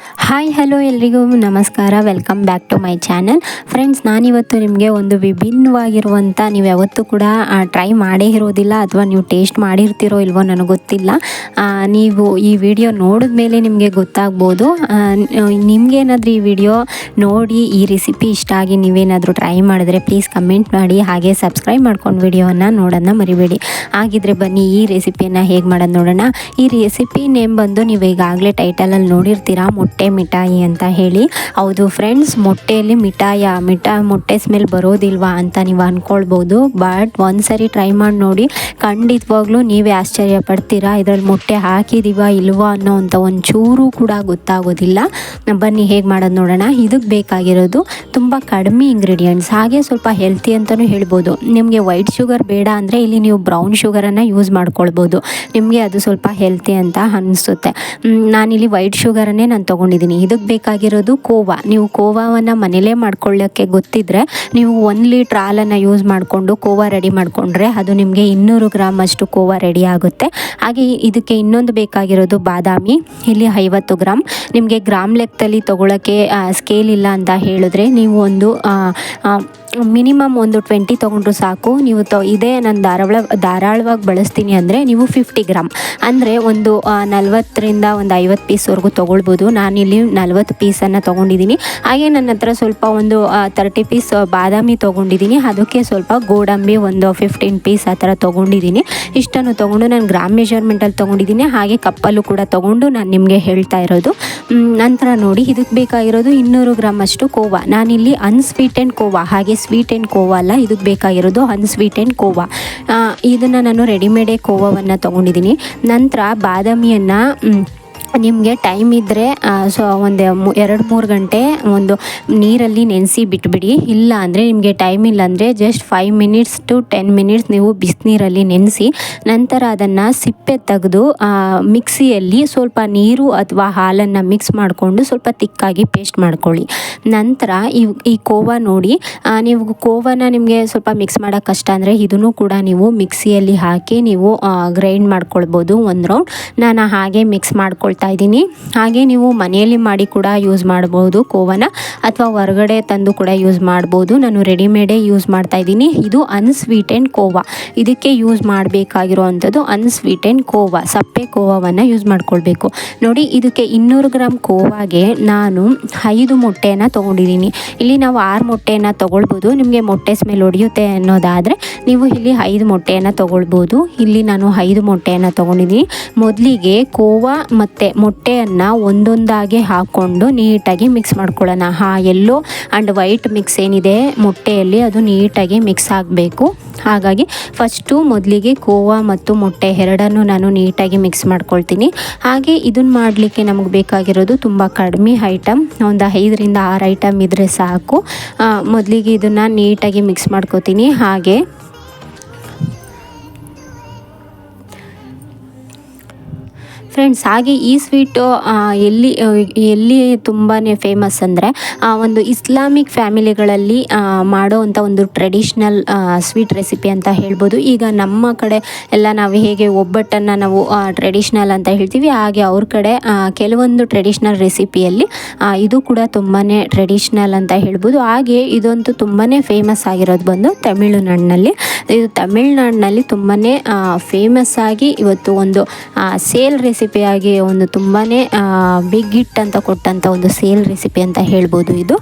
Hi hello ಎಲ್ರಿಗೂ ನಮಸ್ಕಾರ, welcome back to my channel. Friends, ನಾನಿವತ್ತು ನಿಮಗೆ ಒಂದು ವಿಭಿನ್ನವಾಗಿರುವಂಥ, ನೀವು ಯಾವತ್ತೂ ಕೂಡ ಟ್ರೈ ಮಾಡೇ ಇರೋದಿಲ್ಲ ಅಥವಾ ನೀವು ಟೇಸ್ಟ್ ಮಾಡಿರ್ತೀರೋ ಇಲ್ವೋ ನನಗೆ ಗೊತ್ತಿಲ್ಲ. ನೀವು ಈ ವಿಡಿಯೋ ನೋಡಿದ ಮೇಲೆ ನಿಮಗೆ ಗೊತ್ತಾಗ್ಬೋದು. ನಿಮಗೇನಾದರೂ ಈ ವಿಡಿಯೋ ನೋಡಿ ಈ ರೆಸಿಪಿ ಇಷ್ಟ ಆಗಿ ನೀವೇನಾದರೂ ಟ್ರೈ ಮಾಡಿದ್ರೆ ಪ್ಲೀಸ್ ಕಮೆಂಟ್ ಮಾಡಿ, ಹಾಗೆ ಸಬ್ಸ್ಕ್ರೈಬ್ ಮಾಡ್ಕೊಂಡು ವಿಡಿಯೋವನ್ನು ನೋಡೋದನ್ನ ಮರಿಬೇಡಿ. ಹಾಗಿದ್ರೆ ಬನ್ನಿ ಈ ರೆಸಿಪಿಯನ್ನು ಹೇಗೆ ಮಾಡೋದು ನೋಡೋಣ. ಈ ರೆಸಿಪಿ ನೇಮ್ ಬಂದು ನೀವು ಈಗಾಗಲೇ ಟೈಟಲಲ್ಲಿ ನೋಡಿರ್ತೀರಾ, ಮೊಟ್ಟೆ ಮಿಠಾಯಿ ಅಂತ ಹೇಳಿ. ಹೌದು ಫ್ರೆಂಡ್ಸ್, ಮೊಟ್ಟೆಯಲ್ಲಿ ಮೊಟ್ಟೆ ಸ್ಮೆಲ್ ಬರೋದಿಲ್ವಾ ಅಂತ ನೀವು ಅಂದ್ಕೊಳ್ಬೋದು. ಬಟ್ ಒಂದ್ಸರಿ ಟ್ರೈ ಮಾಡಿ ನೋಡಿ, ಖಂಡಿತವಾಗ್ಲೂ ನೀವೇ ಆಶ್ಚರ್ಯ ಪಡ್ತೀರಾ. ಇದರಲ್ಲಿ ಮೊಟ್ಟೆ ಹಾಕಿದೀವಾ ಇಲ್ವಾ ಅನ್ನೋ ಅಂಥ ಒಂಚೂರು ಕೂಡ ಗೊತ್ತಾಗೋದಿಲ್ಲ. ಬನ್ನಿ ಹೇಗೆ ಮಾಡೋದು ನೋಡೋಣ. ಇದಕ್ಕೆ ಬೇಕಾಗಿರೋದು ತುಂಬ ಕಡಿಮೆ ಇಂಗ್ರೀಡಿಯೆಂಟ್ಸ್, ಹಾಗೆ ಸ್ವಲ್ಪ ಹೆಲ್ತಿ ಅಂತಲೂ ಹೇಳ್ಬೋದು. ನಿಮಗೆ ವೈಟ್ ಶುಗರ್ ಬೇಡ ಅಂದರೆ ಇಲ್ಲಿ ನೀವು ಬ್ರೌನ್ ಶುಗರನ್ನು ಯೂಸ್ ಮಾಡ್ಕೊಳ್ಬೋದು. ನಿಮಗೆ ಅದು ಸ್ವಲ್ಪ ಹೆಲ್ತಿ ಅಂತ ಅನಿಸುತ್ತೆ. ನಾನಿಲ್ಲಿ ವೈಟ್ ಶುಗರನ್ನೇ ನಾನು ತೊಗೊಂಡಿದ್ದೀನಿ. ಇದಕ್ಕೆ ಬೇಕಾಗಿರೋದು ಕೋವಾ. ನೀವು ಕೋವಾವನ್ನು ಮನೇಲೇ ಮಾಡ್ಕೊಳ್ಳೋಕ್ಕೆ ಗೊತ್ತಿದ್ದರೆ ನೀವು 1 ಲೀಟ್ರ್ ಹಾಲನ್ನು ಯೂಸ್ ಮಾಡಿಕೊಂಡು ಕೋವಾ ರೆಡಿ ಮಾಡಿಕೊಂಡ್ರೆ ಅದು ನಿಮಗೆ 200 ಗ್ರಾಮ್ ಅಷ್ಟು ಕೋವಾ ರೆಡಿ ಆಗುತ್ತೆ. ಹಾಗೆ ಇದಕ್ಕೆ ಇನ್ನೊಂದು ಬೇಕಾಗಿರೋದು ಬಾದಾಮಿ, ಇಲ್ಲಿ 50 ಗ್ರಾಮ್. ನಿಮಗೆ ಗ್ರಾಮ್ ಲೆಕ್ಕದಲ್ಲಿ ತೊಗೊಳಕ್ಕೆ ಸ್ಕೇಲ್ ಇಲ್ಲ ಅಂತ ಹೇಳಿದ್ರೆ ನೀವು ಒಂದು ಮಿನಿಮಮ್ ಒಂದು 20 ತೊಗೊಂಡ್ರು ಸಾಕು. ನೀವು ಇದೇ ನಾನು ಧಾರಾಳವಾಗಿ ಬಳಸ್ತೀನಿ ಅಂದರೆ ನೀವು 50 ಗ್ರಾಮ್ ಅಂದರೆ ಒಂದು 40ರಿಂದ ಒಂದು 50 ಪೀಸ್ವರೆಗೂ ತೊಗೊಳ್ಬೋದು. ನಾನಿಲ್ಲಿ 40 ಪೀಸನ್ನು ತೊಗೊಂಡಿದ್ದೀನಿ. ಹಾಗೆ ನನ್ನ ಹತ್ರ ಸ್ವಲ್ಪ ಒಂದು 30 ಪೀಸ್ ಬಾದಾಮಿ ತೊಗೊಂಡಿದ್ದೀನಿ. ಅದಕ್ಕೆ ಸ್ವಲ್ಪ ಗೋಡಂಬಿ ಒಂದು 15 ಪೀಸ್ ಆ ಥರ ತೊಗೊಂಡಿದ್ದೀನಿ. ಇಷ್ಟನ್ನು ತೊಗೊಂಡು ನಾನು ಗ್ರಾಮ್ ಮೆಷರ್ಮೆಂಟಲ್ಲಿ ತೊಗೊಂಡಿದ್ದೀನಿ. ಹಾಗೆ ಕಪ್ಪಲ್ಲೂ ಕೂಡ ತೊಗೊಂಡು ನಾನು ನಿಮಗೆ ಹೇಳ್ತಾ ಇರೋದು. ನಂತರ ನೋಡಿ, ಇದಕ್ಕೆ ಬೇಕಾಗಿರೋದು 200 ಗ್ರಾಮ್ ಅಷ್ಟು ಕೋವಾ. ನಾನಿಲ್ಲಿ ಅನ್ಸ್ವೀಟೆಂಡ್ ಕೋವಾ, ಹಾಗೆ ಸ್ವೀಟ್ ಆ್ಯಂಡ್ ಕೋವಾ ಅಲ್ಲ, ಇದಕ್ಕೆ ಬೇಕಾಗಿರೋದು ಅನ್ಸ್ವೀಟೆಂಡ್ ಕೋವಾ. ಇದನ್ನು ನಾನು ರೆಡಿಮೇಡೇ ಕೋವಾವನ್ನು ತೊಗೊಂಡಿದ್ದೀನಿ. ನಂತರ ಬಾದಾಮಿಯನ್ನು ನಿಮಗೆ ಟೈಮ್ ಇದ್ದರೆ ಒಂದು 2-3 ಗಂಟೆ ಒಂದು ನೀರಲ್ಲಿ ನೆನೆಸಿ ಬಿಟ್ಬಿಡಿ. ಇಲ್ಲ ಅಂದರೆ ನಿಮಗೆ ಟೈಮ್ ಇಲ್ಲ ಅಂದರೆ ಜಸ್ಟ್ 5 ಮಿನಿಟ್ಸ್ ಟು 10 ಮಿನಿಟ್ಸ್ ನೀವು ಬಿಸಿನೀರಲ್ಲಿ ನೆನೆಸಿ ನಂತರ ಅದನ್ನು ಸಿಪ್ಪೆ ತೆಗೆದು ಮಿಕ್ಸಿಯಲ್ಲಿ ಸ್ವಲ್ಪ ನೀರು ಅಥವಾ ಹಾಲನ್ನು ಮಿಕ್ಸ್ ಮಾಡಿಕೊಂಡು ಸ್ವಲ್ಪ ತಿಕ್ಕಾಗಿ ಪೇಸ್ಟ್ ಮಾಡ್ಕೊಳ್ಳಿ. ನಂತರ ಈ ಕೋವಾ ನೋಡಿ, ನೀವು ಕೋವಾನ ನಿಮಗೆ ಸ್ವಲ್ಪ ಮಿಕ್ಸ್ ಮಾಡೋಕ್ಕೆ ಕಷ್ಟ ಅಂದರೆ ಇದನ್ನು ಕೂಡ ನೀವು ಮಿಕ್ಸಿಯಲ್ಲಿ ಹಾಕಿ ನೀವು ಗ್ರೈಂಡ್ ಮಾಡ್ಕೊಳ್ಬೋದು 1 ರೌಂಡ್. ನಾನು ಹಾಗೆ ಮಿಕ್ಸ್ ಮಾಡ್ಕೊಳ್ತಾ ಇದ್ದೀನಿ. ಹಾಗೆ ನೀವು ಮನೆಯಲ್ಲಿ ಮಾಡಿ ಕೂಡ ಯೂಸ್ ಮಾಡ್ಬೋದು ಕೋವಾನ, ಅಥವಾ ಹೊರಗಡೆ ತಂದು ಕೂಡ ಯೂಸ್ ಮಾಡ್ಬೋದು. ನಾನು ರೆಡಿಮೇಡೇ ಯೂಸ್ ಮಾಡ್ತಾ ಇದ್ದೀನಿ. ಇದು ಅನ್ಸ್ವೀಟೆಂಡ್ ಕೋವಾ. ಇದಕ್ಕೆ ಯೂಸ್ ಮಾಡಬೇಕಾಗಿರೋ ಅಂಥದ್ದು ಅನ್ಸ್ವೀಟೆಂಡ್ ಕೋವಾ, ಸಪ್ಪೆ ಕೋವಾವನ್ನು ಯೂಸ್ ಮಾಡ್ಕೊಳ್ಬೇಕು. ನೋಡಿ, ಇದಕ್ಕೆ 200 ಗ್ರಾಮ್ ಕೋವಾಗೆ ನಾನು 5 ಮೊಟ್ಟೆಯನ್ನು ತೊಗೊಂಡಿದ್ದೀನಿ. ಇಲ್ಲಿ ನಾವು 6 ಮೊಟ್ಟೆಯನ್ನು ತೊಗೊಳ್ಬೋದು. ನಿಮಗೆ ಮೊಟ್ಟೆ ಸ್ಮೆಲ್ ಹೊಡೆಯುತ್ತೆ ಅನ್ನೋದಾದರೆ ನೀವು ಇಲ್ಲಿ 5 ಮೊಟ್ಟೆಯನ್ನು ತೊಗೊಳ್ಬೋದು. ಇಲ್ಲಿ ನಾನು 5 ಮೊಟ್ಟೆಯನ್ನು ತೊಗೊಂಡಿದ್ದೀನಿ. ಮೊದಲಿಗೆ ಕೋವಾ ಮತ್ತು ಮೊಟ್ಟೆಯನ್ನು ಒಂದೊಂದಾಗಿ ಹಾಕ್ಕೊಂಡು ನೀಟಾಗಿ ಮಿಕ್ಸ್ ಮಾಡ್ಕೊಳ್ಳೋಣ. ಯೆಲ್ಲೋ ಆ್ಯಂಡ್ ವೈಟ್ ಮಿಕ್ಸ್ ಏನಿದೆ ಮೊಟ್ಟೆಯಲ್ಲಿ ಅದು ನೀಟಾಗಿ ಮಿಕ್ಸ್ ಆಗಬೇಕು. ಹಾಗಾಗಿ ಫಸ್ಟು ಮೊದಲಿಗೆ ಕೋವಾ ಮತ್ತು ಮೊಟ್ಟೆ ಎರಡನ್ನು ನಾನು ನೀಟಾಗಿ ಮಿಕ್ಸ್ ಮಾಡ್ಕೊಳ್ತೀನಿ. ಹಾಗೆ ಇದನ್ನು ಮಾಡಲಿಕ್ಕೆ ನಮಗೆ ಬೇಕಾಗಿರೋದು ತುಂಬ ಕಡಿಮೆ ಐಟಮ್, ಒಂದು 5ರಿಂದ 6 ಐಟಮ್ ಇದ್ದರೆ ಸಾಕು. ಮೊದಲಿಗೆ ಇದನ್ನು ನೀಟಾಗಿ ಮಿಕ್ಸ್ ಮಾಡ್ಕೋತೀನಿ. ಹಾಗೆ ಫ್ರೆಂಡ್ಸ್, ಹಾಗೆ ಈ ಸ್ವೀಟು ಎಲ್ಲಿ ತುಂಬಾ ಫೇಮಸ್ ಅಂದರೆ ಒಂದು ಇಸ್ಲಾಮಿಕ್ ಫ್ಯಾಮಿಲಿಗಳಲ್ಲಿ ಮಾಡೋವಂಥ ಒಂದು ಟ್ರೆಡಿಷ್ನಲ್ ಸ್ವೀಟ್ ರೆಸಿಪಿ ಅಂತ ಹೇಳ್ಬೋದು. ಈಗ ನಮ್ಮ ಕಡೆ ಎಲ್ಲ ನಾವು ಹೇಗೆ ಒಬ್ಬಟ್ಟನ್ನು ನಾವು ಟ್ರೆಡಿಷ್ನಲ್ ಅಂತ ಹೇಳ್ತೀವಿ, ಹಾಗೆ ಅವ್ರ ಕಡೆ ಕೆಲವೊಂದು ಟ್ರೆಡಿಷ್ನಲ್ ರೆಸಿಪಿಯಲ್ಲಿ ಇದು ಕೂಡ ತುಂಬಾ ಟ್ರೆಡಿಷ್ನಲ್ ಅಂತ ಹೇಳ್ಬೋದು. ಹಾಗೆ ಇದಂತೂ ತುಂಬಾ ಫೇಮಸ್ ಆಗಿರೋದು ಬಂದು ತಮಿಳುನಾಡಿನಲ್ಲಿ. ಇದು ತಮಿಳುನಾಡಿನಲ್ಲಿ ತುಂಬಾ ಫೇಮಸ್ ಆಗಿ ಇವತ್ತು ಒಂದು ಸೇಲ್ ರೆಸಿಪಿಯಾಗಿ ಒಂದು ತುಂಬಾ ಬಿಗ್ ಹಿಟ್ ಅಂತ ಕೊಟ್ಟಂಥ ಒಂದು ಸೇಲ್ ರೆಸಿಪಿ ಅಂತ ಹೇಳ್ಬೋದು ಇದು.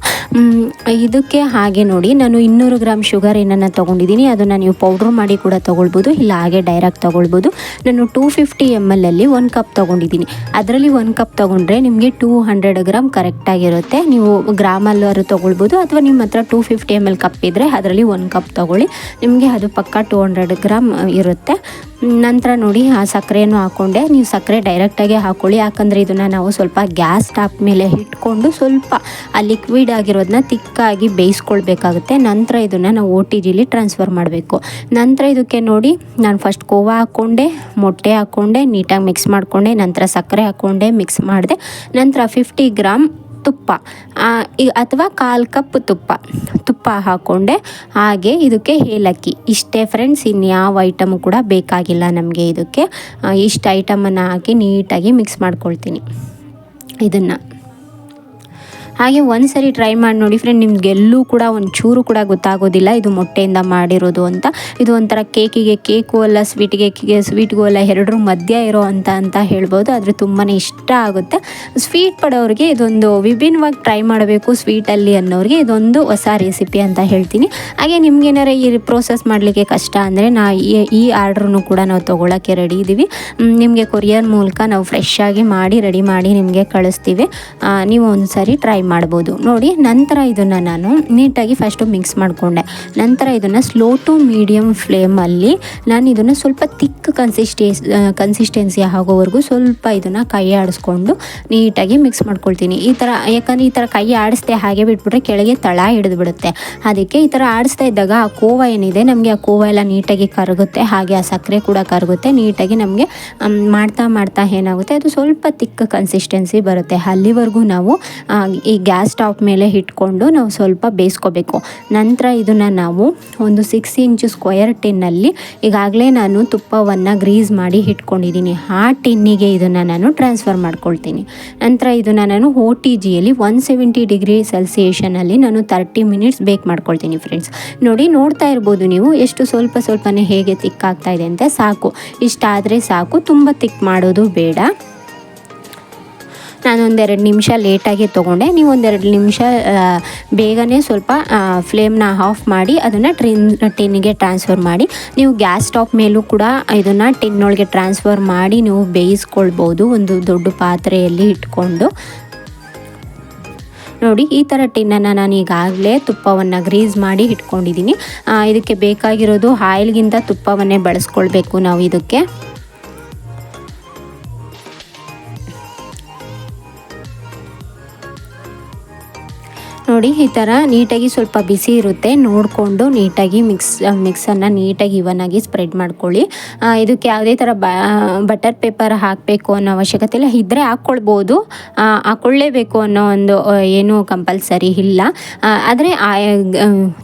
ಇದಕ್ಕೆ ಹಾಗೆ ನೋಡಿ, ನಾನು 200 ಗ್ರಾಮ್ ಶುಗರ್ ಏನನ್ನು ತೊಗೊಂಡಿದ್ದೀನಿ. ಅದನ್ನು ನೀವು ಪೌಡ್ರ್ ಮಾಡಿ ಕೂಡ ತೊಗೊಳ್ಬೋದು, ಇಲ್ಲ ಹಾಗೆ ಡೈರೆಕ್ಟ್ ತೊಗೊಳ್ಬೋದು. ನಾನು 250 ml ಅಲ್ಲಿ 1 ಕಪ್ ತೊಗೊಂಡಿದ್ದೀನಿ. ಅದರಲ್ಲಿ 1 ಕಪ್ ತೊಗೊಂಡ್ರೆ ನಿಮಗೆ 200 ಗ್ರಾಮ್ ಕರೆಕ್ಟಾಗಿರುತ್ತೆ. ನೀವು ಗ್ರಾಮಲ್ಲಾದ್ರು ತೊಗೊಳ್ಬೋದು, ಅಥವಾ ನಿಮ್ಮ ಹತ್ರ 250 ml ಕಪ್ ಇದ್ದರೆ ಅದರಲ್ಲಿ 1 ಕಪ್ ತೊಗೊಳ್ಳಿ. ನಿಮಗೆ ಅದು ಪಕ್ಕ 200 ಗ್ರಾಮ್ ಇರುತ್ತೆ. ನಂತರ ನೋಡಿ, ಆ ಸಕ್ಕರೆಯನ್ನು ಹಾಕ್ಕೊಂಡೆ. ನೀವು ಸಕ್ಕರೆ ಡೈರೆಕ್ಟಾಗಿ ಹಾಕ್ಕೊಳ್ಳಿ, ಯಾಕಂದರೆ ಇದನ್ನು ನಾವು ಸ್ವಲ್ಪ ಗ್ಯಾಸ್ ಸ್ಟಾಪ್ ಮೇಲೆ ಇಟ್ಕೊಂಡು ಸ್ವಲ್ಪ ಆ ಲಿಕ್ವಿಡ್ ಆಗಿರೋದನ್ನ ತಿಕ್ಕಾಗಿ ಬೇಯಿಸ್ಕೊಳ್ಬೇಕಾಗುತ್ತೆ. ನಂತರ ಇದನ್ನು ನಾವು OTGಲಿ ಟ್ರಾನ್ಸ್ಫರ್ ಮಾಡಬೇಕು. ನಂತರ ಇದಕ್ಕೆ ನೋಡಿ, ನಾನು ಫಸ್ಟ್ ಕೋವಾ ಹಾಕ್ಕೊಂಡೆ, ಮೊಟ್ಟೆ ಹಾಕ್ಕೊಂಡೆ, ನೀಟಾಗಿ ಮಿಕ್ಸ್ ಮಾಡಿಕೊಂಡೆ, ನಂತರ ಸಕ್ಕರೆ ಹಾಕ್ಕೊಂಡೆ, ಮಿಕ್ಸ್ ಮಾಡಿದೆ. ನಂತರ 50 ಗ್ರಾಮ್ ತುಪ್ಪ ಅಥವಾ 1/4 ಕಪ್ ತುಪ್ಪ ಹಾಕ್ಕೊಂಡೆ. ಹಾಗೆ ಇದಕ್ಕೆ ಏಲಕ್ಕಿ, ಇಷ್ಟೇ ಫ್ರೆಂಡ್ಸ್. ಇನ್ಯಾವ ಐಟಮು ಕೂಡ ಬೇಕಾಗಿಲ್ಲ ನಮಗೆ. ಇದಕ್ಕೆ ಇಷ್ಟು ಐಟಮನ್ನು ಹಾಕಿ ನೀಟಾಗಿ ಮಿಕ್ಸ್ ಮಾಡ್ಕೊಳ್ತೀನಿ ಇದನ್ನು. ಹಾಗೆ ಒಂದು ಸರಿ ಟ್ರೈ ಮಾಡಿ ನೋಡಿ ಫ್ರೆಂಡ್, ನಿಮಗೆಲ್ಲೂ ಕೂಡ ಒಂಚೂರು ಕೂಡ ಗೊತ್ತಾಗೋದಿಲ್ಲ ಇದು ಮೊಟ್ಟೆಯಿಂದ ಮಾಡಿರೋದು ಅಂತ. ಇದು ಒಂಥರ ಕೇಕು ಅಲ್ಲ, ಸ್ವೀಟ್ಗೂ ಅಲ್ಲ, ಎರಡರ ಮಧ್ಯ ಇರೋ ಅಂತ ಹೇಳ್ಬೋದು. ಆದರೆ ತುಂಬಾ ಇಷ್ಟ ಆಗುತ್ತೆ. ಸ್ವೀಟ್ ಪಡೋರಿಗೆ ಇದೊಂದು ವಿಭಿನ್ನವಾಗಿ ಟ್ರೈ ಮಾಡಬೇಕು ಸ್ವೀಟಲ್ಲಿ ಅನ್ನೋರಿಗೆ ಇದೊಂದು ಹೊಸ ರೆಸಿಪಿ ಅಂತ ಹೇಳ್ತೀನಿ. ಹಾಗೆ ನಿಮ್ಗೇನಾರ ಈ ಪ್ರೋಸೆಸ್ ಮಾಡಲಿಕ್ಕೆ ಕಷ್ಟ ಅಂದರೆ ಈ ಆರ್ಡ್ರನ್ನು ಕೂಡ ನಾವು ತೊಗೊಳಕ್ಕೆ ರೆಡಿ ಇದ್ದೀವಿ. ನಿಮಗೆ ಕೊರಿಯರ್ ಮೂಲಕ ನಾವು ಫ್ರೆಶ್ ಆಗಿ ಮಾಡಿ ರೆಡಿ ಮಾಡಿ ನಿಮಗೆ ಕಳಿಸ್ತೀವಿ. ನೀವು ಒಂದು ಸಾರಿ ಟ್ರೈ ಮಾಡ್ಬೋದು ನೋಡಿ. ನಂತರ ಇದನ್ನು ನಾನು ನೀಟಾಗಿ ಫಸ್ಟು ಮಿಕ್ಸ್ ಮಾಡಿಕೊಂಡೆ. ನಂತರ ಇದನ್ನು ಸ್ಲೋ ಟು ಮೀಡಿಯಮ್ ಫ್ಲೇಮಲ್ಲಿ ನಾನು ಇದನ್ನು ಸ್ವಲ್ಪ ತಿಕ್ ಕನ್ಸಿಸ್ಟೆನ್ಸಿ ಆಗೋವರೆಗೂ ಸ್ವಲ್ಪ ಇದನ್ನು ಕೈ ಆಡಿಸ್ಕೊಂಡು ನೀಟಾಗಿ ಮಿಕ್ಸ್ ಮಾಡ್ಕೊಳ್ತೀನಿ. ಯಾಕಂದರೆ ಈ ಥರ ಕೈ ಆಡಿಸ್ದೆ ಹಾಗೆ ಬಿಟ್ಬಿಟ್ರೆ ಕೆಳಗೆ ತಳ ಹಿಡಿದು ಬಿಡುತ್ತೆ. ಅದಕ್ಕೆ ಈ ಥರ ಆಡಿಸ್ತಾ ಇದ್ದಾಗ ಆ ಕೋವ ಏನಿದೆ ನಮಗೆ ಆ ಕೋವ ಎಲ್ಲ ನೀಟಾಗಿ ಕರಗುತ್ತೆ. ಹಾಗೆ ಆ ಸಕ್ಕರೆ ಕೂಡ ಕರಗುತ್ತೆ ನೀಟಾಗಿ. ನಮಗೆ ಮಾಡ್ತಾ ಏನಾಗುತ್ತೆ ಅದು ಸ್ವಲ್ಪ ತಿಕ್ಕ ಕನ್ಸಿಸ್ಟೆನ್ಸಿ ಬರುತ್ತೆ. ಅಲ್ಲಿವರೆಗೂ ನಾವು ಈ ಗ್ಯಾಸ್ ಸ್ಟವ್ ಮೇಲೆ ಇಟ್ಕೊಂಡು ನಾವು ಸ್ವಲ್ಪ ಬೇಯಿಸ್ಕೋಬೇಕು. ನಂತರ ಇದನ್ನು ನಾವು ಒಂದು 6 ಇಂಚು ಸ್ಕ್ವೇರ್ ಟಿನ್ನಲ್ಲಿ ಈಗಾಗಲೇ ನಾನು ತುಪ್ಪವನ್ನು ಗ್ರೀಸ್ ಮಾಡಿ ಇಟ್ಕೊಂಡಿದ್ದೀನಿ. ಆ ಟಿನ್ನಿಗೆ ಇದನ್ನು ನಾನು ಟ್ರಾನ್ಸ್ಫರ್ ಮಾಡ್ಕೊಳ್ತೀನಿ. ನಂತರ ಇದನ್ನು ನಾನು OTGಯಲ್ಲಿ 170 ಡಿಗ್ರಿ ಸೆಲ್ಸಿಯಸ್ನಲ್ಲಿ ನಾನು 30 ಮಿನಿಟ್ಸ್ ಬೇಕ್ ಮಾಡ್ಕೊಳ್ತೀನಿ ಫ್ರೆಂಡ್ಸ್. ನೋಡ್ತಾ ಇರ್ಬೋದು ನೀವು ಎಷ್ಟು ಸ್ವಲ್ಪನೇ ಹೇಗೆ ತಿಕ್ಕಾಗ್ತಾ ಇದೆ ಅಂತ. ಸಾಕು, ಇಷ್ಟಾದರೆ ಸಾಕು, ತುಂಬ ತಿಕ್ ಮಾಡೋದು ಬೇಡ. ನಾನು 2 ನಿಮಿಷ ಲೇಟಾಗಿ ತೊಗೊಂಡೆ. ನೀವು 2 ನಿಮಿಷ ಬೇಗನೆ ಸ್ವಲ್ಪ ಫ್ಲೇಮ್ನ ಆಫ್ ಮಾಡಿ ಅದನ್ನು ಟಿನ್ನಿಗೆ ಟ್ರಾನ್ಸ್ಫರ್ ಮಾಡಿ. ನೀವು ಗ್ಯಾಸ್ ಸ್ಟವ್ ಮೇಲೂ ಕೂಡ ಇದನ್ನು ಟಿನ್ನೊಳಗೆ ಟ್ರಾನ್ಸ್ಫರ್ ಮಾಡಿ ನೀವು ಬೇಯಿಸ್ಕೊಳ್ಬೋದು ಒಂದು ದೊಡ್ಡ ಪಾತ್ರೆಯಲ್ಲಿ ಇಟ್ಕೊಂಡು. ನೋಡಿ, ಈ ಥರ ಟಿನ್ನನ್ನು ನಾನು ಈಗಾಗಲೇ ತುಪ್ಪವನ್ನು ಗ್ರೀಸ್ ಮಾಡಿ ಇಟ್ಕೊಂಡಿದ್ದೀನಿ. ಇದಕ್ಕೆ ಬೇಕಾಗಿರೋದು ಆಯಿಲ್ಗಿಂತ ತುಪ್ಪವನ್ನೇ ಬಳಸ್ಕೊಳ್ಬೇಕು ನಾವು ಇದಕ್ಕೆ. ನೋಡಿ, ಈ ಥರ ನೀಟಾಗಿ ಸ್ವಲ್ಪ ಬಿಸಿ ಇರುತ್ತೆ, ನೋಡಿಕೊಂಡು ನೀಟಾಗಿ ಮಿಕ್ಸನ್ನು ನೀಟಾಗಿ ಇವನ್ನಾಗಿ ಸ್ಪ್ರೆಡ್ ಮಾಡ್ಕೊಳ್ಳಿ. ಇದಕ್ಕೆ ಯಾವುದೇ ಥರ ಬಟರ್ ಪೇಪರ್ ಹಾಕಬೇಕು ಅನ್ನೋ ಅವಶ್ಯಕತೆ ಇಲ್ಲ. ಇದ್ದರೆ ಹಾಕ್ಕೊಳ್ಬೋದು, ಹಾಕ್ಕೊಳ್ಳೇಬೇಕು ಅನ್ನೋ ಒಂದು ಏನೂ ಕಂಪಲ್ಸರಿ ಇಲ್ಲ. ಆದರೆ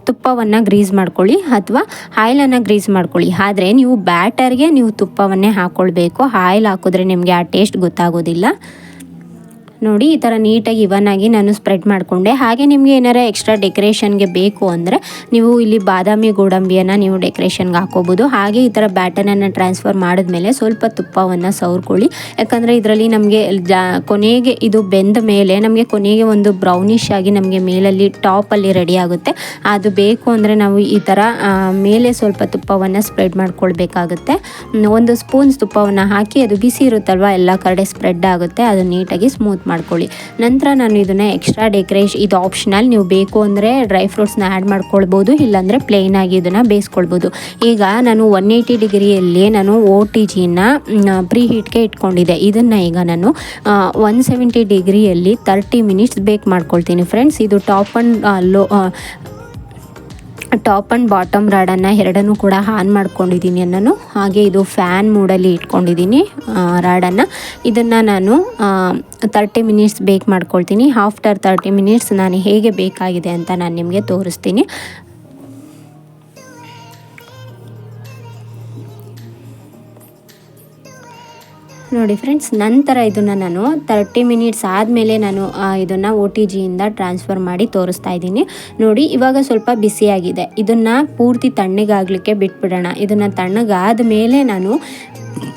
ತುಪ್ಪವನ್ನು ಗ್ರೀಸ್ ಮಾಡ್ಕೊಳ್ಳಿ ಅಥವಾ ಆಯಿಲನ್ನು ಗ್ರೀಸ್ ಮಾಡ್ಕೊಳ್ಳಿ. ಆದರೆ ನೀವು ಬ್ಯಾಟರ್ಗೆ ನೀವು ತುಪ್ಪವನ್ನೇ ಹಾಕ್ಕೊಳ್ಬೇಕು. ಆಯಿಲ್ ಹಾಕಿದ್ರೆ ನಿಮಗೆ ಆ ಟೇಸ್ಟ್ ಗೊತ್ತಾಗೋದಿಲ್ಲ. ನೋಡಿ, ಈ ಥರ ನೀಟಾಗಿ ಇವನ್ನಾಗಿ ನಾನು ಸ್ಪ್ರೆಡ್ ಮಾಡಿಕೊಂಡೆ. ಹಾಗೆ ನಿಮಗೆ ಏನಾರ ಎಕ್ಸ್ಟ್ರಾ ಡೆಕೋರೇಷನ್ಗೆ ಬೇಕು ಅಂದರೆ ನೀವು ಇಲ್ಲಿ ಬಾದಾಮಿ ಗೋಡಂಬಿಯನ್ನು ನೀವು ಡೆಕೋರೇಷನ್ಗೆ ಹಾಕೋಬೋದು. ಹಾಗೆ ಈ ಥರ ಬ್ಯಾಟರನ್ನು ಟ್ರಾನ್ಸ್ಫರ್ ಮಾಡಿದ್ಮೇಲೆ ಸ್ವಲ್ಪ ತುಪ್ಪವನ್ನು ಸವರ್ಕೊಳ್ಳಿ. ಯಾಕಂದರೆ ಇದರಲ್ಲಿ ನಮಗೆ ಕೊನೆಗೆ ಇದು ಬೆಂದ ಮೇಲೆ ನಮಗೆ ಕೊನೆಗೆ ಒಂದು ಬ್ರೌನಿಷ್ ಆಗಿ ನಮಗೆ ಮೇಲಲ್ಲಿ ಟಾಪಲ್ಲಿ ರೆಡಿ ಆಗುತ್ತೆ. ಅದು ಬೇಕು ಅಂದರೆ ನಾವು ಈ ಥರ ಮೇಲೆ ಸ್ವಲ್ಪ ತುಪ್ಪವನ್ನು ಸ್ಪ್ರೆಡ್ ಮಾಡ್ಕೊಳ್ಬೇಕಾಗುತ್ತೆ. 1 ಸ್ಪೂನ್ ತುಪ್ಪವನ್ನು ಹಾಕಿ ಅದು ಬಿಸಿ ಇರುತ್ತಲ್ವ ಎಲ್ಲ ಕಡೆ ಸ್ಪ್ರೆಡ್ ಆಗುತ್ತೆ. ಅದು ನೀಟಾಗಿ ಸ್ಮೂತ್ ಮಾಡ್ಕೊಳ್ಳಿ. ನಂತರ ನಾನು ಇದನ್ನು ಎಕ್ಸ್ಟ್ರಾ ಡೆಕೋರೇಷನ್, ಇದು ಆಪ್ಷನಲ್, ನೀವು ಬೇಕು ಅಂದರೆ ಡ್ರೈ ಫ್ರೂಟ್ಸ್ನ ಆ್ಯಡ್ ಮಾಡ್ಕೊಳ್ಬೋದು, ಇಲ್ಲಾಂದರೆ ಪ್ಲೇನ್ ಆಗಿ ಇದನ್ನು ಬೇಯಿಸ್ಕೊಳ್ಬೋದು. ಈಗ ನಾನು 180 ಡಿಗ್ರಿಯಲ್ಲಿ ನಾನು OTGನ ಪ್ರೀ ಹೀಟ್ಗೆ ಇಟ್ಕೊಂಡಿದ್ದೆ. ಇದನ್ನು ಈಗ ನಾನು 170 ಡಿಗ್ರಿಯಲ್ಲಿ 30 ಮಿನಿಟ್ಸ್ ಬೇಕ್ ಮಾಡ್ಕೊಳ್ತೀನಿ ಫ್ರೆಂಡ್ಸ್. ಇದು ಟಾಪ್ ಆ್ಯಂಡ್ ಬಾಟಮ್ ರಾಡನ್ನು ಎರಡನ್ನೂ ಕೂಡ ಆನ್ ಮಾಡ್ಕೊಂಡಿದ್ದೀನಿ ನಾನು. ಹಾಗೆ ಇದು ಫ್ಯಾನ್ ಮೋಡಲ್ಲಿ ಇಟ್ಕೊಂಡಿದ್ದೀನಿ ರಾಡನ್ನು. ಇದನ್ನು ನಾನು 30 ಮಿನಿಟ್ಸ್ ಬೇಕ್ ಮಾಡ್ಕೊಳ್ತೀನಿ. ಆಫ್ಟರ್ 30 ಮಿನಿಟ್ಸ್ ನಾನು ಹೇಗೆ ಬೇಕಾಗಿದೆ ಅಂತ ನಾನು ನಿಮಗೆ ತೋರಿಸ್ತೀನಿ. ನೋಡಿ ಫ್ರೆಂಡ್ಸ್, ನಂತರ ಇದನ್ನು ನಾನು 30 ಮಿನಿಟ್ಸ್ ಆದಮೇಲೆ ನಾನು ಇದನ್ನು OTGಯಿಂದ ಟ್ರಾನ್ಸ್ಫರ್ ಮಾಡಿ ತೋರಿಸ್ತಾ ಇದ್ದೀನಿ. ನೋಡಿ, ಇವಾಗ ಸ್ವಲ್ಪ ಬಿಸಿಯಾಗಿದೆ. ಇದನ್ನು ಪೂರ್ತಿ ತಣ್ಣಗಾಗಲಿಕ್ಕೆ ಬಿಟ್ಬಿಡೋಣ. ಇದನ್ನು ತಣ್ಣಗಾದ ಮೇಲೆ ನಾನು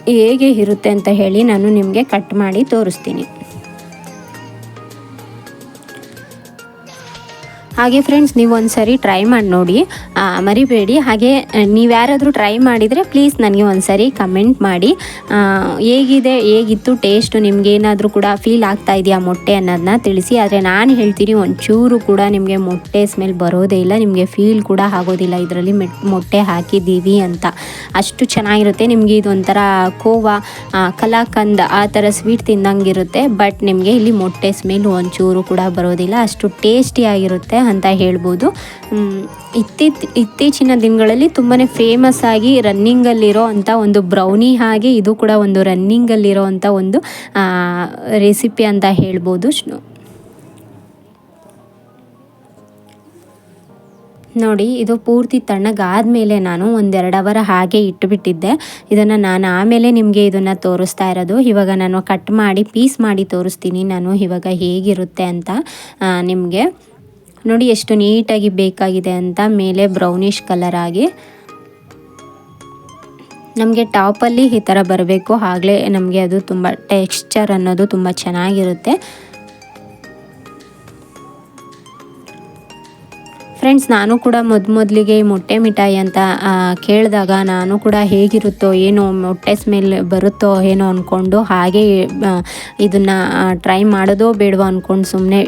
ಹೇಗೆ ಇರುತ್ತೆ ಅಂತ ಹೇಳಿ ನಾನು ನಿಮಗೆ ಕಟ್ ಮಾಡಿ ತೋರಿಸ್ತೀನಿ. ಹಾಗೆ ಫ್ರೆಂಡ್ಸ್, ನೀವು ಒಂದು ಸರಿ ಟ್ರೈ ಮಾಡಿ ನೋಡಿ, ಮರಿಬೇಡಿ. ಹಾಗೆ ನೀವು ಯಾರಾದರೂ ಟ್ರೈ ಮಾಡಿದರೆ ಪ್ಲೀಸ್ ನನಗೆ ಒಂದು ಸರಿ ಕಮೆಂಟ್ ಮಾಡಿ ಹೇಗಿತ್ತು ಟೇಸ್ಟು, ನಿಮಗೇನಾದರೂ ಕೂಡ ಫೀಲ್ ಆಗ್ತಾ ಇದೆಯಾ ಮೊಟ್ಟೆ ಅನ್ನೋದನ್ನ ತಿಳಿಸಿ. ಆದರೆ ನಾನು ಹೇಳ್ತೀನಿ, ಒಂಚೂರು ಕೂಡ ನಿಮಗೆ ಮೊಟ್ಟೆ ಸ್ಮೆಲ್ ಬರೋದೇ ಇಲ್ಲ, ನಿಮಗೆ ಫೀಲ್ ಕೂಡ ಆಗೋದಿಲ್ಲ ಇದರಲ್ಲಿ ಮೊಟ್ಟೆ ಹಾಕಿದ್ದೀವಿ ಅಂತ. ಅಷ್ಟು ಚೆನ್ನಾಗಿರುತ್ತೆ. ನಿಮಗೆ ಇದೊಂಥರ ಕೋವಾ, ಕಲಾಕಂದ್ ಆ ಥರ ಸ್ವೀಟ್ ತಿಂದಂಗಿರುತ್ತೆ. ಬಟ್ ನಿಮಗೆ ಇಲ್ಲಿ ಮೊಟ್ಟೆ ಸ್ಮೆಲ್ ಒಂಚೂರು ಕೂಡ ಬರೋದಿಲ್ಲ. ಅಷ್ಟು ಟೇಸ್ಟಿಯಾಗಿರುತ್ತೆ ಅಂತ ಹೇಳ್ಬೋದು. ಇತ್ತೀಚಿನ ದಿನಗಳಲ್ಲಿ ತುಂಬಾ ಫೇಮಸ್ ಆಗಿ ರನ್ನಿಂಗಲ್ಲಿರೋ ಅಂಥ ಒಂದು ಬ್ರೌನಿ, ಹಾಗೆ ಇದು ಕೂಡ ಒಂದು ರನ್ನಿಂಗಲ್ಲಿರೋ ಅಂಥ ಒಂದು ರೆಸಿಪಿ ಅಂತ ಹೇಳ್ಬೋದು. ನೋಡಿ ಇದು ಪೂರ್ತಿ ತಣ್ಣಗಾದ್ಮೇಲೆ ನಾನು 1-2 ಅವರ್ ಹಾಗೆ ಇಟ್ಟುಬಿಟ್ಟಿದ್ದೆ. ಇದನ್ನು ನಾನು ಆಮೇಲೆ ನಿಮಗೆ ಇದನ್ನು ತೋರಿಸ್ತಾ ಇರೋದು. ಇವಾಗ ನಾನು ಕಟ್ ಮಾಡಿ ಪೀಸ್ ಮಾಡಿ ತೋರಿಸ್ತೀನಿ ನಾನು ಇವಾಗ ಹೇಗಿರುತ್ತೆ ಅಂತ ನಿಮಗೆ. ನೋಡಿ ಎಷ್ಟು ನೀಟಾಗಿ ಬೇಕಾಗಿದೆ ಅಂತ, ಮೇಲೆ ಬ್ರೌನಿಷ್ ಕಲರ್ ಆಗಿ ನಮಗೆ ಟಾಪಲ್ಲಿ ಈ ಥರ ಬರಬೇಕು. ಆಗಲೇ ನಮಗೆ ಅದು ತುಂಬ ಟೆಕ್ಸ್ಚರ್ ಅನ್ನೋದು ತುಂಬ ಚೆನ್ನಾಗಿರುತ್ತೆ. ಫ್ರೆಂಡ್ಸ್, ನಾನು ಕೂಡ ಮೊದಲಿಗೆ ಮೊಟ್ಟೆ ಮಿಠಾಯಿ ಅಂತ ಕೇಳಿದಾಗ ನಾನು ಕೂಡ ಹೇಗಿರುತ್ತೋ ಏನೋ, ಮೊಟ್ಟೆ ಸ್ಮೆಲ್ ಬರುತ್ತೋ ಏನೋ ಅಂದ್ಕೊಂಡು ಹಾಗೆ ಇದನ್ನು ಟ್ರೈ ಮಾಡೋದೋ ಬೇಡವೋ ಅಂದ್ಕೊಂಡು ಸುಮ್ಮನೆ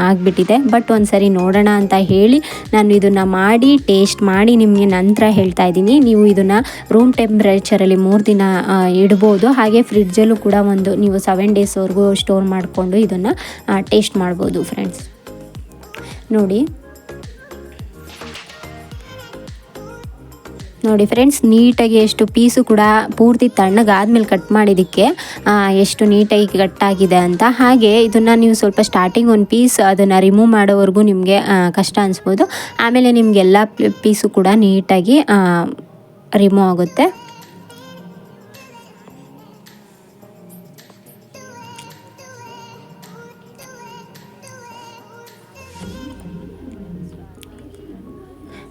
ಆಗಿಬಿಟ್ಟಿದೆ. ಬಟ್ ಒಂದು ಸರಿ ನೋಡೋಣ ಅಂತ ಹೇಳಿ ನಾನು ಇದನ್ನು ಮಾಡಿ ಟೇಸ್ಟ್ ಮಾಡಿ ನಿಮಗೆ ನಂತರ ಹೇಳ್ತಾ ಇದ್ದೀನಿ. ನೀವು ಇದನ್ನು ರೂಮ್ ಟೆಂಪ್ರೇಚರಲ್ಲಿ 3 ದಿನ ಇಡ್ಬೋದು. ಹಾಗೆ ಫ್ರಿಡ್ಜಲ್ಲೂ ಕೂಡ ನೀವು 7 ಡೇಸ್ವರೆಗೂ ಸ್ಟೋರ್ ಮಾಡಿಕೊಂಡು ಇದನ್ನು ಟೇಸ್ಟ್ ಮಾಡ್ಬೋದು ಫ್ರೆಂಡ್ಸ್. ನೋಡಿ ಫ್ರೆಂಡ್ಸ್, ನೀಟಾಗಿ ಎಷ್ಟು ಪೀಸು ಕೂಡ ಪೂರ್ತಿ ತಣ್ಣಗಾದ್ಮೇಲೆ ಕಟ್ ಮಾಡಿದ್ದಕ್ಕೆ ಎಷ್ಟು ನೀಟಾಗಿ ಕಟ್ಟಾಗಿದೆ ಅಂತ. ಹಾಗೆ ಇದನ್ನು ನೀವು ಸ್ವಲ್ಪ ಸ್ಟಾರ್ಟಿಂಗ್ ಒಂದು ಪೀಸ್ ಅದನ್ನು ರಿಮೂವ್ ಮಾಡೋವರೆಗೂ ನಿಮಗೆ ಕಷ್ಟ ಅನಿಸ್ಬೋದು. ಆಮೇಲೆ ನಿಮಗೆಲ್ಲ ಪೀಸು ಕೂಡ ನೀಟಾಗಿ ರಿಮೂವ್ ಆಗುತ್ತೆ.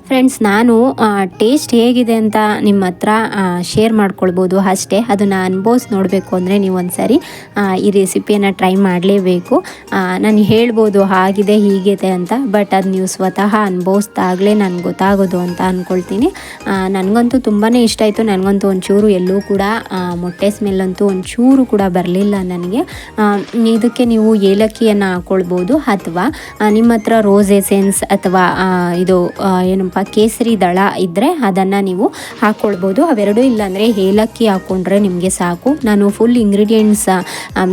ಫ್ರೆಂಡ್ಸ್, ನಾನು ಟೇಸ್ಟ್ ಹೇಗಿದೆ ಅಂತ ನಿಮ್ಮ ಹತ್ರ ಶೇರ್ ಮಾಡ್ಕೊಳ್ಬೋದು ಅಷ್ಟೇ. ಅದನ್ನು ಅನುಭವಿಸಿ ನೋಡಬೇಕು ಅಂದರೆ ನೀವು ಒಂದು ಸಾರಿ ಈ ರೆಸಿಪಿಯನ್ನು ಟ್ರೈ ಮಾಡಲೇಬೇಕು. ನಾನು ಹೇಳ್ಬೋದು ಆಗಿದೆ ಹೀಗಿದೆ ಅಂತ, ಬಟ್ ಅದು ನೀವು ಸ್ವತಃ ಅನುಭವಿಸ್ದಾಗಲೇ ನನಗೆ ಗೊತ್ತಾಗೋದು ಅಂತ ಅಂದ್ಕೊಳ್ತೀನಿ. ನನಗಂತೂ ತುಂಬಾ ಇಷ್ಟ ಆಯಿತು. ನನಗಂತೂ ಒಂಚೂರು ಎಲ್ಲೂ ಕೂಡ ಮೊಟ್ಟೆ ಸ್ಮೆಲ್ಲಂತೂ ಒಂಚೂರು ಕೂಡ ಬರಲಿಲ್ಲ ನನಗೆ. ಇದಕ್ಕೆ ನೀವು ಏಲಕ್ಕಿಯನ್ನು ಹಾಕ್ಕೊಳ್ಬೋದು, ಅಥವಾ ನಿಮ್ಮ ಹತ್ರ ರೋಸ್ ಎಸೆನ್ಸ್ ಅಥವಾ ಇದು ಏನಪ್ಪ ಕೇಸರಿ ದಳ ಇದ್ದರೆ ಅದನ್ನು ನೀವು ಹಾಕ್ಕೊಳ್ಬೋದು. ಅವೆರಡೂ ಇಲ್ಲಾಂದರೆ ಏಲಕ್ಕಿ ಹಾಕ್ಕೊಂಡ್ರೆ ನಿಮಗೆ ಸಾಕು. ನಾನು ಫುಲ್ ಇಂಗ್ರೀಡಿಯೆಂಟ್ಸ್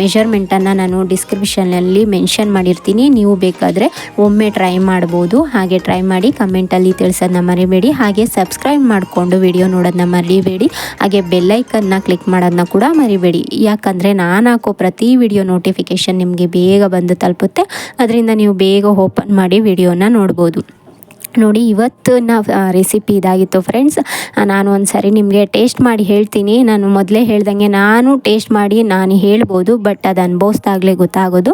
ಮೆಷರ್ಮೆಂಟನ್ನು ನಾನು ಡಿಸ್ಕ್ರಿಪ್ಷನಲ್ಲಿ ಮೆನ್ಷನ್ ಮಾಡಿರ್ತೀನಿ. ನೀವು ಬೇಕಾದರೆ ಒಮ್ಮೆ ಟ್ರೈ ಮಾಡ್ಬೋದು. ಹಾಗೆ ಟ್ರೈ ಮಾಡಿ ಕಮೆಂಟಲ್ಲಿ ತಿಳಿಸೋದನ್ನ ಮರಿಬೇಡಿ. ಹಾಗೆ ಸಬ್ಸ್ಕ್ರೈಬ್ ಮಾಡಿಕೊಂಡು ವಿಡಿಯೋ ನೋಡೋದನ್ನ ಮರಿಬೇಡಿ. ಹಾಗೆ ಬೆಲ್ಲೈಕನ್ನ ಕ್ಲಿಕ್ ಮಾಡೋದನ್ನ ಕೂಡ ಮರಿಬೇಡಿ. ಯಾಕಂದರೆ ನಾನು ಹಾಕೋ ಪ್ರತಿ ವಿಡಿಯೋ ನೋಟಿಫಿಕೇಷನ್ ನಿಮಗೆ ಬೇಗ ಬಂದು ತಲುಪುತ್ತೆ. ಅದರಿಂದ ನೀವು ಬೇಗ ಓಪನ್ ಮಾಡಿ ವಿಡಿಯೋನ ನೋಡ್ಬೋದು. ನೋಡಿ, ಇವತ್ತಿನ ರೆಸಿಪಿ ಇದಾಗಿತ್ತು ಫ್ರೆಂಡ್ಸ್. ನಾನು ಒಂದು ಸಾರಿ ನಿಮಗೆ ಟೇಸ್ಟ್ ಮಾಡಿ ಹೇಳ್ತೀನಿ. ನಾನು ಮೊದಲೇ ಹೇಳ್ದಂಗೆ ನಾನು ಟೇಸ್ಟ್ ಮಾಡಿ ನಾನು ಹೇಳ್ಬೋದು, ಬಟ್ ಅದು ಅನುಭವಿಸ್ದಾಗಲೇ ಗೊತ್ತಾಗೋದು.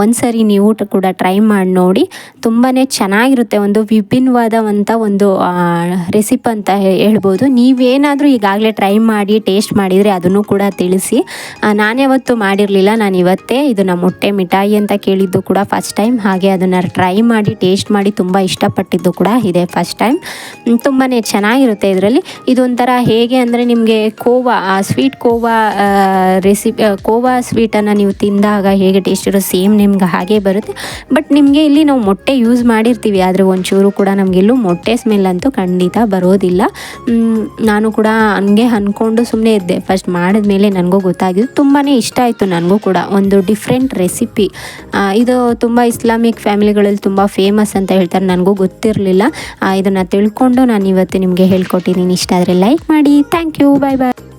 ಒಂದು ಸಾರಿ ನೀವು ಕೂಡ ಟ್ರೈ ಮಾಡಿ ನೋಡಿ, ತುಂಬಾ ಚೆನ್ನಾಗಿರುತ್ತೆ. ಒಂದು ವಿಭಿನ್ನವಾದಂಥ ಒಂದು ರೆಸಿಪಿ ಅಂತ ಹೇಳ್ಬೋದು. ನೀವೇನಾದರೂ ಈಗಾಗಲೇ ಟ್ರೈ ಮಾಡಿ ಟೇಸ್ಟ್ ಮಾಡಿದರೆ ಅದನ್ನು ಕೂಡ ತಿಳಿಸಿ. ನಾನ್ಯಾವತ್ತೂ ಮಾಡಿರಲಿಲ್ಲ. ನಾನು ಇವತ್ತೇ ಇದನ್ನು ಮೊಟ್ಟೆ ಮಿಠಾಯಿ ಅಂತ ಕೇಳಿದ್ದು ಕೂಡ ಫಸ್ಟ್ ಟೈಮ್. ಹಾಗೆ ಅದನ್ನು ಟ್ರೈ ಮಾಡಿ ಟೇಸ್ಟ್ ಮಾಡಿ ತುಂಬ ಇಷ್ಟಪಟ್ಟಿದ್ದು ಕೂಡ ಇದೆ ಫಸ್ಟ್ ಟೈಮ್. ತುಂಬಾ ಚೆನ್ನಾಗಿರುತ್ತೆ. ಇದರಲ್ಲಿ ಇದೊಂಥರ ಹೇಗೆ ಅಂದರೆ ನಿಮಗೆ ಕೋವಾ ಸ್ವೀಟ್ ಕೋವಾ ಕೋವಾ ಸ್ವೀಟನ್ನು ನೀವು ತಿಂದಾಗ ಹೇಗೆ ಟೇಸ್ಟ್ ಇರೋ ಸೇಮ್ ನಿಮ್ಗೆ ಹಾಗೆ ಬರುತ್ತೆ. ಬಟ್ ನಿಮಗೆ ಇಲ್ಲಿ ನಾವು ಮೊಟ್ಟೆ ಯೂಸ್ ಮಾಡಿರ್ತೀವಿ, ಆದರೆ ಒಂಚೂರು ಕೂಡ ನಮಗೆಲ್ಲೂ ಮೊಟ್ಟೆ ಸ್ಮೆಲ್ ಅಂತೂ ಖಂಡಿತ ಬರೋದಿಲ್ಲ. ನಾನು ಕೂಡ ಹಂಗೆ ಅಂದ್ಕೊಂಡು ಸುಮ್ಮನೆ ಇದ್ದೆ. ಫಸ್ಟ್ ಮಾಡಿದ್ಮೇಲೆ ನನಗೂ ಗೊತ್ತಾಗಿದ್ದು ತುಂಬಾ ಇಷ್ಟ ಆಯಿತು. ನನಗೂ ಕೂಡ ಒಂದು ಡಿಫ್ರೆಂಟ್ ರೆಸಿಪಿ. ಇದು ತುಂಬ ಇಸ್ಲಾಮಿಕ್ ಫ್ಯಾಮಿಲಿಗಳಲ್ಲಿ ತುಂಬ ಫೇಮಸ್ ಅಂತ ಹೇಳ್ತಾರೆ. ನನಗೂ ಗೊತ್ತಿರಲಿಲ್ಲ. ಇದನ್ನು ತಿಳ್ಕೊಂಡು ನಾನು ಇವತ್ತು ನಿಮಗೆ ಹೇಳ್ಕೊಟ್ಟಿದ್ದೀನಿ. ಇಷ್ಟ ಆದರೆ ಲೈಕ್ ಮಾಡಿ. Thank you. Bye bye.